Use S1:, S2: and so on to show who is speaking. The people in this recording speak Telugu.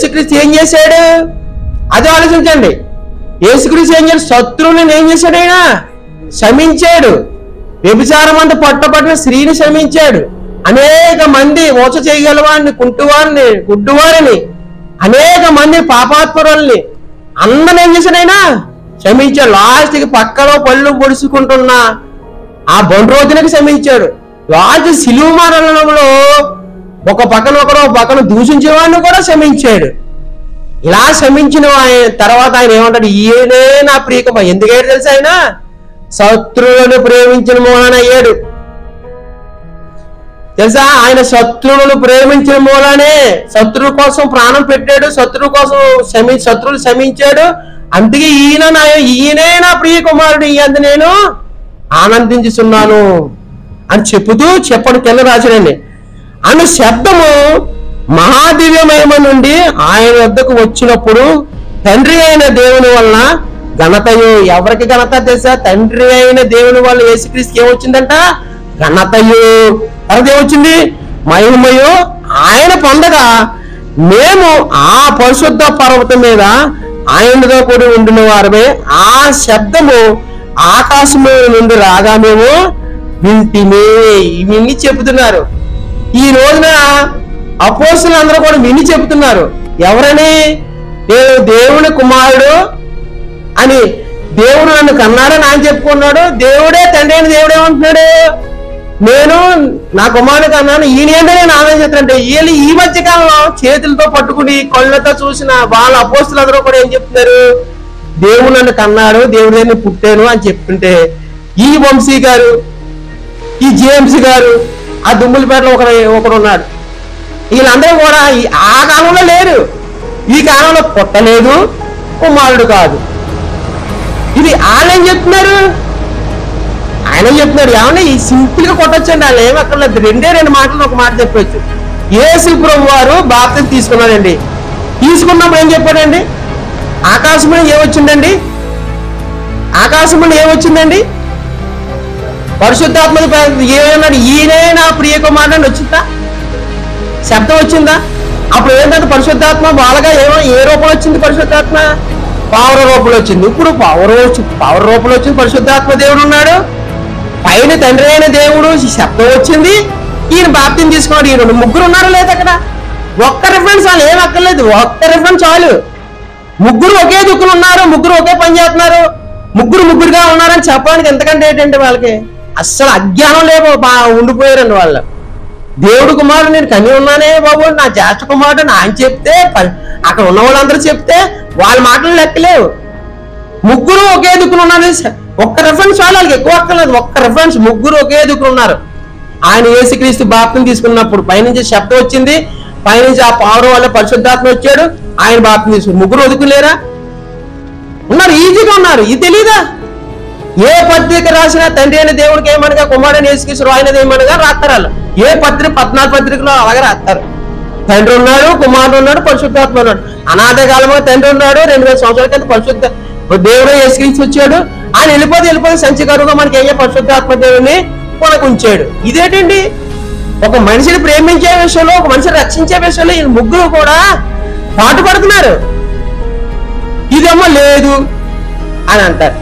S1: యేసుక్రీస్తు ఏం చేశాడు? అదే ఆలోచించండి. యేసుక్రీస్తు ఏం చేశాడు? శత్రువులను ఏం చేశాడు? ఆయన క్షమించాడు. వ్యభిచారం అంతా పట్టబడిన స్త్రీని క్షమించాడు. అనేక మంది మోస చేయగలవారిని, కుంటువారిని, గుడ్డువారిని, అనేక మంది పాపాత్మురుల్ని అందరిని ఏం చేశాడు? ఆయన క్షమించాడు. లాస్ట్కి పక్కలో పళ్ళు పొడుచుకుంటున్న ఆ బండ్రోజునికి క్షమించాడు. లాస్ట్ సిలువ మరణంలో ఒక పక్కన దూషించేవాడిని కూడా క్షమించాడు. ఇలా క్షమించిన తర్వాత ఆయన ఏమంటాడు? ఈయనే నా ప్రియకుమ. ఎందుకయ్యాడు తెలుసా? ఆయన శత్రువులను ప్రేమించిన మూలాన అయ్యాడు తెలుసా? ఆయన శత్రువులను ప్రేమించిన మూలానే శత్రువు కోసం ప్రాణం పెట్టాడు. శత్రువు కోసం శత్రువులు క్షమించాడు. అందుకే ఈయనే నా ప్రియ కుమారుడు, ఈయందు నేను ఆనందించుతున్నాను అని చెప్పడు కింద రాశాడండి. అను శబ్దము మహాదివ్యమయమ నుండి ఆయన వద్దకు వచ్చినప్పుడు తండ్రి అయిన దేవుని వలన ఘనతయు. ఎవరికి ఘనత తెలుసా? తండ్రి అయిన దేవుని వల్ల యేసుక్రీస్తుకి ఏమొచ్చిందంట? ఘనతయు. తర్వాత ఏమొచ్చింది? మహిమయు ఆయన పొందగా మేము ఆ పరిశుద్ధ పర్వతం మీద ఆయనతో కూడి ఉండిన వారమే ఆ శబ్దము ఆకాశము నుండి రాగా మేము వింటిమే. విని చెబుతున్నారు. ఈ రోజున అపోస్తలులు అందరూ కూడా విని చెబుతున్నారు. ఎవరని? నేను దేవుని కుమారుడు అని, దేవుడు నన్ను కన్నాడని ఆయన చెప్పుకున్నాడు. దేవుడే తండ్రి అయిన దేవుడు ఏమంటున్నాడు? నేను నా కుమారుడు కన్నాను, ఈయన ఏంటో నేను ఆనందిస్తానంటే వీళ్ళు ఈ మధ్య కాలంలో చేతులతో పట్టుకుని కళ్ళతో చూసిన వాళ్ళ అపోస్తలులు అందరూ కూడా ఏం చెప్తున్నారు? దేవుడు నన్ను కన్నాడు, దేవుడు నేను పుట్టాను అని చెప్తుంటే ఈ వంశీ గారు, ఈ జేమ్స్ గారు, ఆ దుమ్ములపేటలో ఒకడు ఉన్నాడు. వీళ్ళందరూ కూడా ఆ కాలంలో లేరు. ఈ కాలంలో పుట్టలేదు, కుమారుడు కాదు. ఇది వాళ్ళేం చెప్తున్నారు? ఆయన చెప్తున్నారు. ఏమన్నా ఈ సింపుల్ గా కొట్టొచ్చండి. వాళ్ళు ఏమి అక్కర్లేదు. రెండు మాటలు ఒక మాట చెప్పొచ్చు. యేసు ప్రభు వారు బాప్తిసం తీసుకున్నాడండి. తీసుకున్నప్పుడు ఏం చెప్పాడండి? ఆకాశం నుండి ఏమొచ్చిందండి? ఆకాశం నుండి ఏమొచ్చిందండి? పరిశుద్ధాత్మ ఏమన్నాడు? ఈయనే నా ప్రియ కుమారుడు వచ్చిందా? శబ్దం వచ్చిందా? అప్పుడు ఏంటంటే పరిశుద్ధాత్మ వాళ్ళగా ఏ రూపంలో వచ్చింది? పరిశుద్ధాత్మ పవర్ రూపంలో వచ్చింది. ఇప్పుడు పవర్ రూపంలో వచ్చింది. పరిశుద్ధాత్మ దేవుడు ఉన్నాడు. పైన తండ్రి అయిన దేవుడు శబ్దం వచ్చింది. ఈయన బాప్తిసం తీసుకున్నాడు. ఈయన ముగ్గురు ఉన్నారు లేదు అక్కడ. ఒక్క రిఫరెన్స్ వాళ్ళు ఏం అక్కర్లేదు. ఒక్క రిఫరెన్స్ చాలు. ముగ్గురు ఒకే దుక్కులు ఉన్నారు, ముగ్గురు ఒకే పని చేస్తున్నారు, ముగ్గురుగా ఉన్నారని చెప్పడానికి ఎంతకంటే ఏంటంటే వాళ్ళకి అస్సలు అజ్ఞానం లేవు ఉండిపోయారండి వాళ్ళు. దేవుడు కుమారుడు నేను కని ఉన్నానే బాబు, నా జ్యేష్ఠ కుమారుడు ఆయన చెప్తే, అక్కడ ఉన్న వాళ్ళందరూ చెప్తే వాళ్ళ మాటలు లెక్కలేవు. ముగ్గురు ఒకే దిక్కులు ఉన్నారు. ఒక్క రిఫరెన్స్ వాళ్ళకి ఎక్కువ అక్కర్లేదు. ఒక్క రిఫరెన్స్ ముగ్గురు ఒకే దిక్కులు ఉన్నారు. ఆయన యేసుక్రీస్తు బాప్తిసం తీసుకున్నప్పుడు పైనుంచి శబ్దం వచ్చింది, పైనుంచి ఆ పవర్ వల్ల పరిశుద్ధాత్మ వచ్చాడు, ఆయన బాప్తిసం తీసుకున్నారు. ముగ్గురు వదుకులేరా? ఉన్నారు, ఈజీగా ఉన్నారు. ఇది తెలీదా? ఏ పత్రిక రాసినా తండ్రి అయిన దేవుడికి ఏమనగా కుమారుని యేసుక్రీస్తు ఆయనది ఏమనగా రాస్తారు వాళ్ళు. ఏ పత్రిక 14 పత్రికలో అలాగే రాస్తారు. తండ్రి ఉన్నాడు, కుమారుడు ఉన్నాడు, పరిశుద్ధాత్మ ఉన్నాడు. అనాథ కాలంలో తండ్రి ఉన్నాడు. 2000 సంవత్సరాల కింద పరిశుద్ధ దేవుడు యేసుక్రీస్తు వచ్చాడు. ఆయన వెళ్ళిపోతే సంచికరుగా మనకి ఏం పరిశుద్ధాత్మ దేవుడిని మనకు ఉంచాడు. ఇదేంటండి? ఒక మనిషిని ప్రేమించే విషయంలో, ఒక మనిషిని రక్షించే విషయంలో ఈ ముగ్గురు కూడా పాటుపడుతున్నారు. ఇదేమో లేదు అని అంటారు.